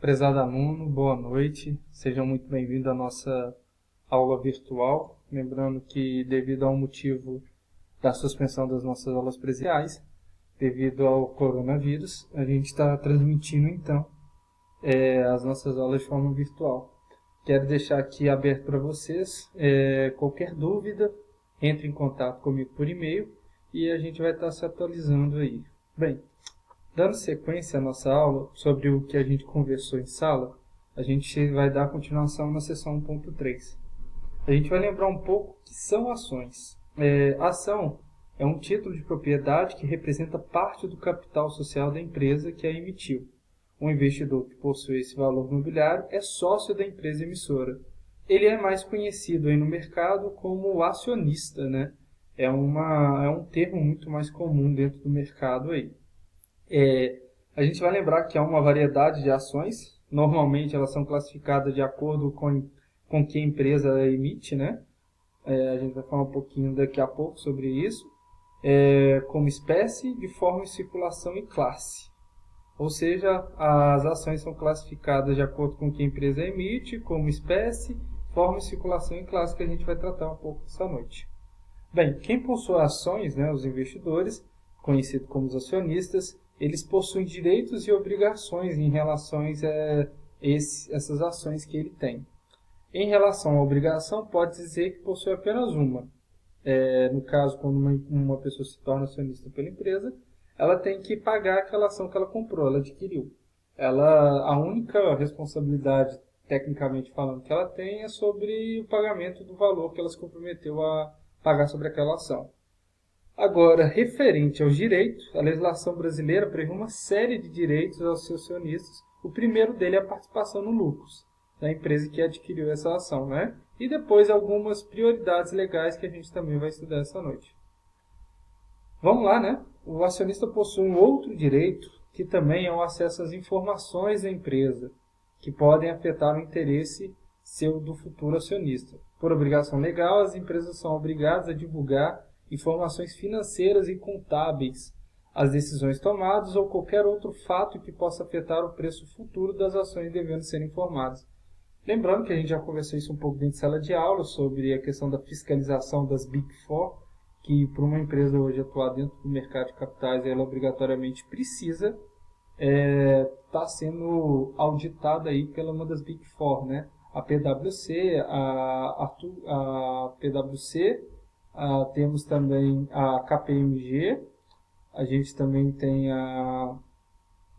Prezado aluno, boa noite. Sejam muito bem-vindos à nossa aula virtual. Lembrando que, devido ao motivo da suspensão das nossas aulas presenciais, devido ao coronavírus, a gente está transmitindo, então, as nossas aulas de forma virtual. Quero deixar aqui aberto para vocês. Qualquer dúvida, entre em contato comigo por e-mail e a gente vai estar se atualizando aí. Bem, dando sequência à nossa aula sobre o que a gente conversou em sala, a gente vai dar continuação na seção 1.3. A gente vai lembrar um pouco o que são ações. Ação é um título de propriedade que representa parte do capital social da empresa que a emitiu. Um investidor que possui esse valor mobiliário é sócio da empresa emissora. Ele é mais conhecido aí no mercado como acionista, né? É um termo muito mais comum dentro do mercado aí. A gente vai lembrar que há uma variedade de ações. Normalmente elas são classificadas de acordo com que a empresa emite, né? A gente vai falar um pouquinho daqui a pouco sobre isso. Como espécie, de forma, circulação e classe. Ou seja, as ações são classificadas de acordo com que a empresa emite, como espécie, forma, circulação e classe, que a gente vai tratar um pouco essa noite. Bem, quem possui ações, né, os investidores, conhecidos como os acionistas, eles possuem direitos e obrigações em relação a essas ações que ele tem. Em relação à obrigação, pode dizer que possui apenas uma. No caso, quando uma pessoa se torna acionista pela empresa, ela tem que pagar aquela ação que ela comprou, ela adquiriu. A única responsabilidade, tecnicamente falando, que ela tem é sobre o pagamento do valor que ela se comprometeu a pagar sobre aquela ação. Agora, referente aos direitos, a legislação brasileira prevê uma série de direitos aos seus acionistas. O primeiro dele é a participação no lucros da empresa que adquiriu essa ação, né? E depois algumas prioridades legais que a gente também vai estudar essa noite. Vamos lá, né? O acionista possui um outro direito, que também é o acesso às informações da empresa, que podem afetar o interesse seu do futuro acionista. Por obrigação legal, as empresas são obrigadas a divulgar informações financeiras e contábeis, as decisões tomadas ou qualquer outro fato que possa afetar o preço futuro das ações devendo ser informadas. Lembrando que a gente já conversou isso um pouco dentro de sala de aula, sobre a questão da fiscalização das Big Four, que para uma empresa hoje atuar dentro do mercado de capitais, ela obrigatoriamente precisa estar sendo auditada aí pela uma das Big Four, né? A PwC, temos também a KPMG, a gente também tem o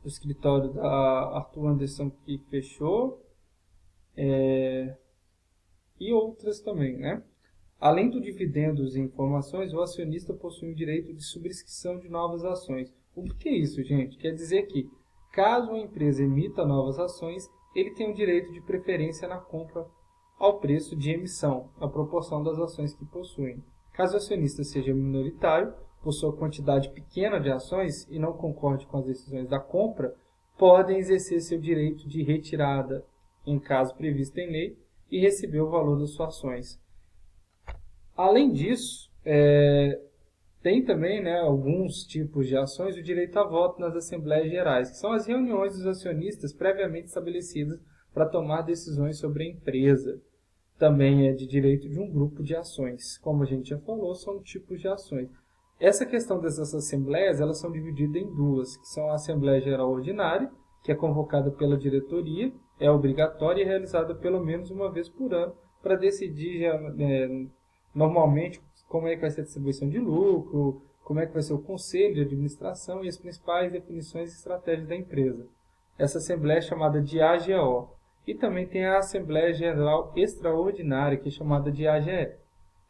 escritório da Arthur Andersen que fechou, e outras também, né? Além do dividendos e informações, o acionista possui o direito de subscrição de novas ações. O que é isso, gente? Quer dizer que, caso a empresa emita novas ações, ele tem o direito de preferência na compra ao preço de emissão, na proporção das ações que possuem. Caso o acionista seja minoritário, possua quantidade pequena de ações e não concorde com as decisões da compra, podem exercer seu direito de retirada, em caso previsto em lei, e receber o valor das suas ações. Além disso, tem também, né, alguns tipos de ações o direito a voto nas Assembleias Gerais, que são as reuniões dos acionistas previamente estabelecidas para tomar decisões sobre a empresa. Também é de direito de um grupo de ações. Como a gente já falou, são tipos de ações. Essa questão dessas assembleias, elas são divididas em duas, que são a Assembleia Geral Ordinária, que é convocada pela diretoria, é obrigatória e realizada pelo menos uma vez por ano, para decidir normalmente como é que vai ser a distribuição de lucro, como é que vai ser o conselho de administração e as principais definições e estratégias da empresa. Essa assembleia é chamada de AGO. E também tem a Assembleia Geral Extraordinária, que é chamada de AGE.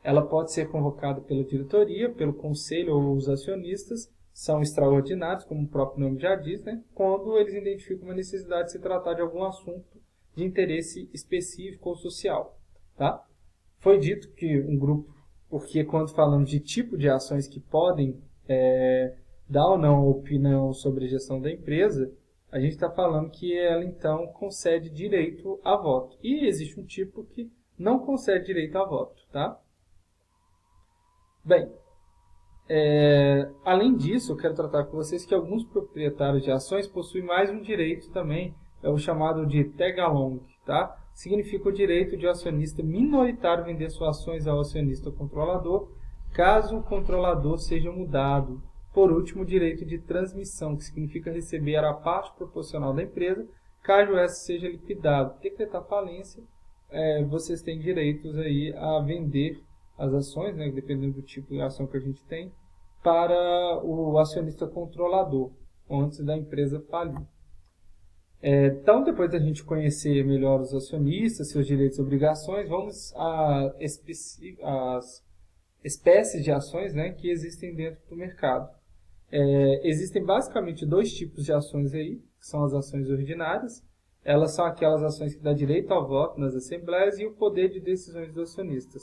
Ela pode ser convocada pela diretoria, pelo conselho ou os acionistas, são extraordinários, como o próprio nome já diz, né? Quando eles identificam uma necessidade de se tratar de algum assunto de interesse específico ou social. Tá? Foi dito que um grupo, porque quando falamos de tipo de ações que podem dar ou não opinião sobre a gestão da empresa, a gente está falando que ela então concede direito a voto. E existe um tipo que não concede direito a voto. Tá? Bem, além disso, eu quero tratar com vocês que alguns proprietários de ações possuem mais um direito também é o chamado de tag-along, tá? Significa o direito de o acionista minoritário vender suas ações ao acionista controlador, caso o controlador seja mudado. Por último, o direito de transmissão, que significa receber a parte proporcional da empresa, caso essa seja liquidada. Decretar falência, vocês têm direitos aí a vender as ações, né, dependendo do tipo de ação que a gente tem, para o acionista controlador, antes da empresa falir. Então, depois da gente conhecer melhor os acionistas, seus direitos e obrigações, vamos às espécies de ações, né, que existem dentro do mercado. Existem basicamente dois tipos de ações aí, que são as ações ordinárias. Elas são aquelas ações que dão direito ao voto nas assembleias e o poder de decisões dos acionistas.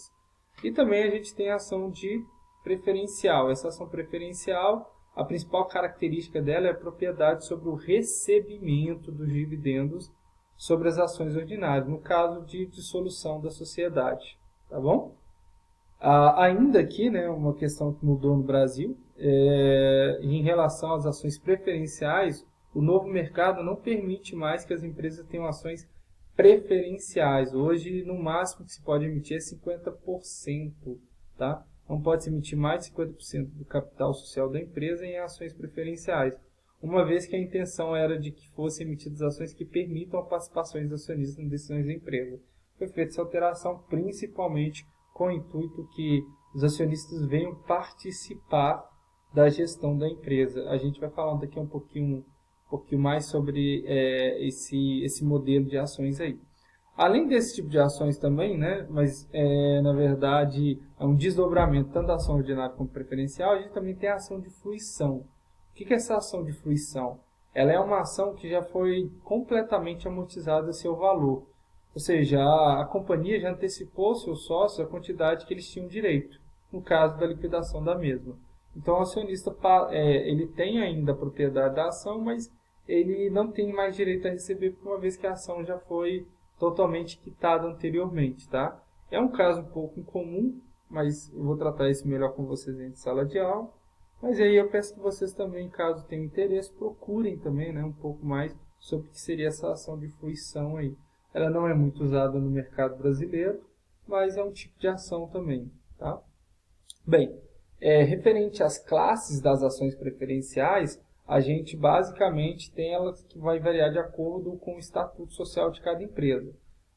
E também a gente tem a ação de preferencial. Essa ação preferencial, a principal característica dela é a propriedade sobre o recebimento dos dividendos sobre as ações ordinárias, no caso de dissolução da sociedade. Tá bom? Ainda aqui, né, uma questão que mudou no Brasil, em relação às ações preferenciais, o novo mercado não permite mais que as empresas tenham ações preferenciais. Hoje, no máximo que se pode emitir é 50%, tá? Não pode se emitir mais de 50% do capital social da empresa em ações preferenciais, uma vez que a intenção era de que fossem emitidas ações que permitam a participação dos acionistas nas decisões da empresa. Foi feita essa alteração principalmente com o intuito que os acionistas venham participar da gestão da empresa. A gente vai falar daqui um pouquinho mais sobre esse modelo de ações aí. Além desse tipo de ações também, né, mas na verdade é um desdobramento tanto da ação ordinária como preferencial, a gente também tem a ação de fruição. O que é essa ação de fruição? Ela é uma ação que já foi completamente amortizada seu valor. Ou seja, a companhia já antecipou aos seus sócios a quantidade que eles tinham direito, no caso da liquidação da mesma. Então, o acionista ele tem ainda a propriedade da ação, mas ele não tem mais direito a receber, uma vez que a ação já foi totalmente quitada anteriormente. Tá? É um caso um pouco incomum, mas eu vou tratar isso melhor com vocês em sala de aula. Mas aí eu peço que vocês também, caso tenham interesse, procurem também, né, um pouco mais sobre o que seria essa ação de fruição aí. Ela não é muito usada no mercado brasileiro, mas é um tipo de ação também. Tá? Bem, referente às classes das ações preferenciais, a gente basicamente tem elas que vai variar de acordo com o estatuto social de cada empresa.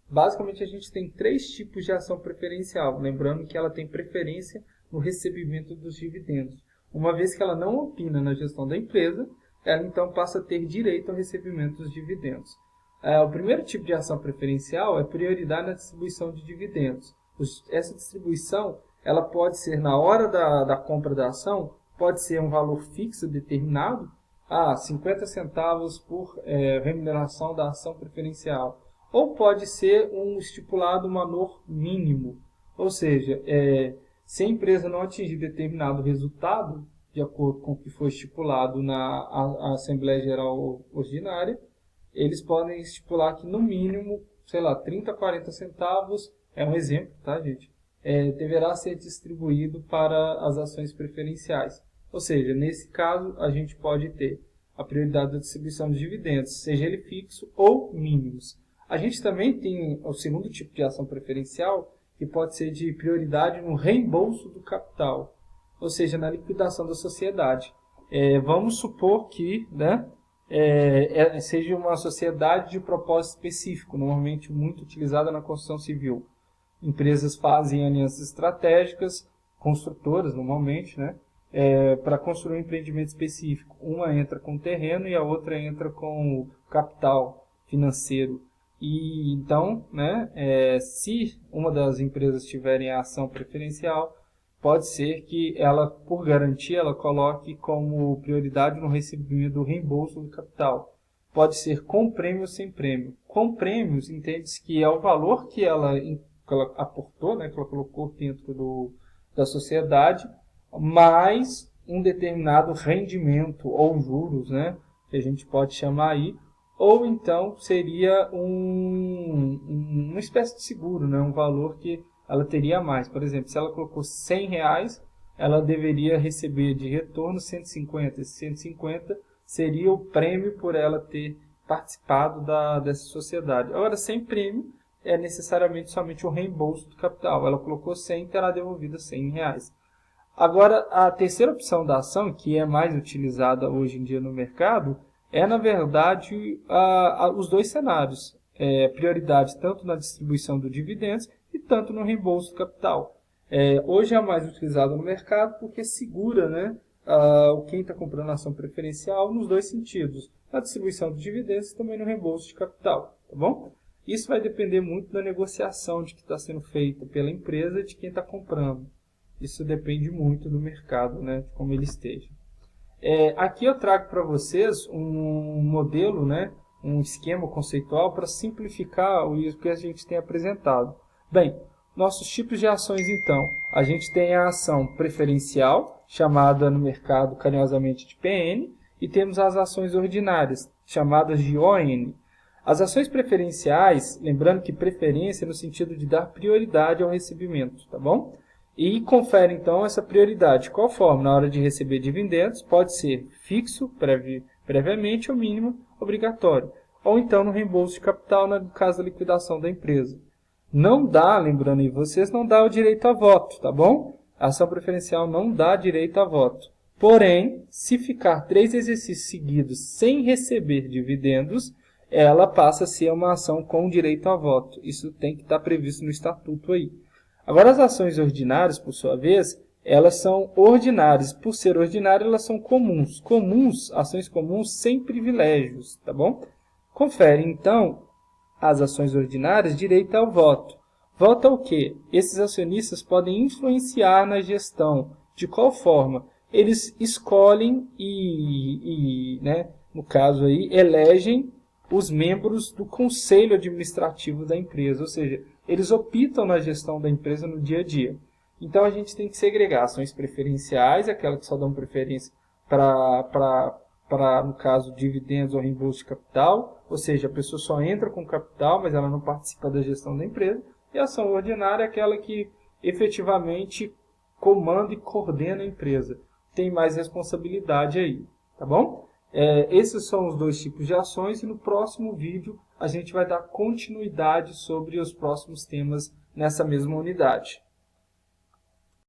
Basicamente a gente tem 3 tipos de ação preferencial, lembrando que ela tem preferência no recebimento dos dividendos. Uma vez que ela não opina na gestão da empresa, ela então passa a ter direito ao recebimento dos dividendos. O primeiro tipo de ação preferencial é prioridade na distribuição de dividendos. Essa distribuição ela pode ser na hora da compra da ação, pode ser um valor fixo determinado, 50 centavos por remuneração da ação preferencial, ou pode ser um estipulado valor mínimo, ou seja, se a empresa não atingir determinado resultado, de acordo com o que foi estipulado na Assembleia Geral Ordinária, eles podem estipular que no mínimo, 30, 40 centavos, é um exemplo, tá, gente? Deverá ser distribuído para as ações preferenciais. Ou seja, nesse caso, a gente pode ter a prioridade da distribuição de dividendos, seja ele fixo ou mínimos. A gente também tem o segundo tipo de ação preferencial, que pode ser de prioridade no reembolso do capital, ou seja, na liquidação da sociedade. Vamos supor que, né, seja uma sociedade de propósito específico, normalmente muito utilizada na construção civil. Empresas fazem alianças estratégicas, construtoras normalmente, né, para construir um empreendimento específico. Uma entra com terreno e a outra entra com o capital financeiro. E então, né, se uma das empresas tiverem a ação preferencial, pode ser que ela, por garantia, ela coloque como prioridade no recebimento do reembolso do capital. Pode ser com prêmio ou sem prêmio. Com prêmios, entende-se que é o valor que ela aportou, né, que ela colocou dentro da sociedade, mais um determinado rendimento ou juros, né, que a gente pode chamar aí, ou então seria uma espécie de seguro, né, um valor que ela teria mais. Por exemplo, se ela colocou R$100, ela deveria receber de retorno 150. Esse 150 seria o prêmio por ela ter participado dessa sociedade. Agora, sem prêmio, é necessariamente somente o reembolso do capital. Ela colocou 100, terá devolvido R$100. Agora, a terceira opção da ação, que é mais utilizada hoje em dia no mercado, é, na verdade, os dois cenários. Prioridade tanto na distribuição do dividendos e tanto no reembolso do capital. Hoje é a mais utilizada no mercado porque segura, né, quem está comprando ação preferencial nos dois sentidos, na distribuição de dividendos e também no reembolso de capital, tá bom? Isso vai depender muito da negociação de que está sendo feita pela empresa e de quem está comprando. Isso depende muito do mercado, né, de como ele esteja. Aqui eu trago para vocês um modelo, né, um esquema conceitual para simplificar o que a gente tem apresentado. Bem, nossos tipos de ações então, a gente tem a ação preferencial, chamada no mercado carinhosamente de PN, e temos as ações ordinárias, chamadas de ON. As ações preferenciais, lembrando que preferência é no sentido de dar prioridade ao recebimento, tá bom? E confere então essa prioridade. De qual forma? Na hora de receber dividendos, pode ser fixo, previamente, ou mínimo, obrigatório. Ou então no reembolso de capital, no caso da liquidação da empresa. Não dá, lembrando aí vocês, não dá o direito a voto, tá bom? A ação preferencial não dá direito a voto. Porém, se ficar 3 exercícios seguidos sem receber dividendos, ela passa a ser uma ação com direito a voto. Isso tem que estar previsto no estatuto aí. Agora, as ações ordinárias, por sua vez, elas são ordinárias. Por ser ordinárias, elas são comuns. Ações comuns sem privilégios, tá bom? Confere, então, as ações ordinárias direito ao voto. Voto ao quê? Esses acionistas podem influenciar na gestão. De qual forma? Eles escolhem né, no caso aí, elegem os membros do conselho administrativo da empresa, ou seja, eles optam na gestão da empresa no dia a dia. Então, a gente tem que segregar ações preferenciais, aquelas que só dão preferência para, no caso, dividendos ou reembolso de capital, ou seja, a pessoa só entra com capital, mas ela não participa da gestão da empresa, e a ação ordinária é aquela que efetivamente comanda e coordena a empresa. Tem mais responsabilidade aí, tá bom? Esses são os dois tipos de ações e no próximo vídeo a gente vai dar continuidade sobre os próximos temas nessa mesma unidade.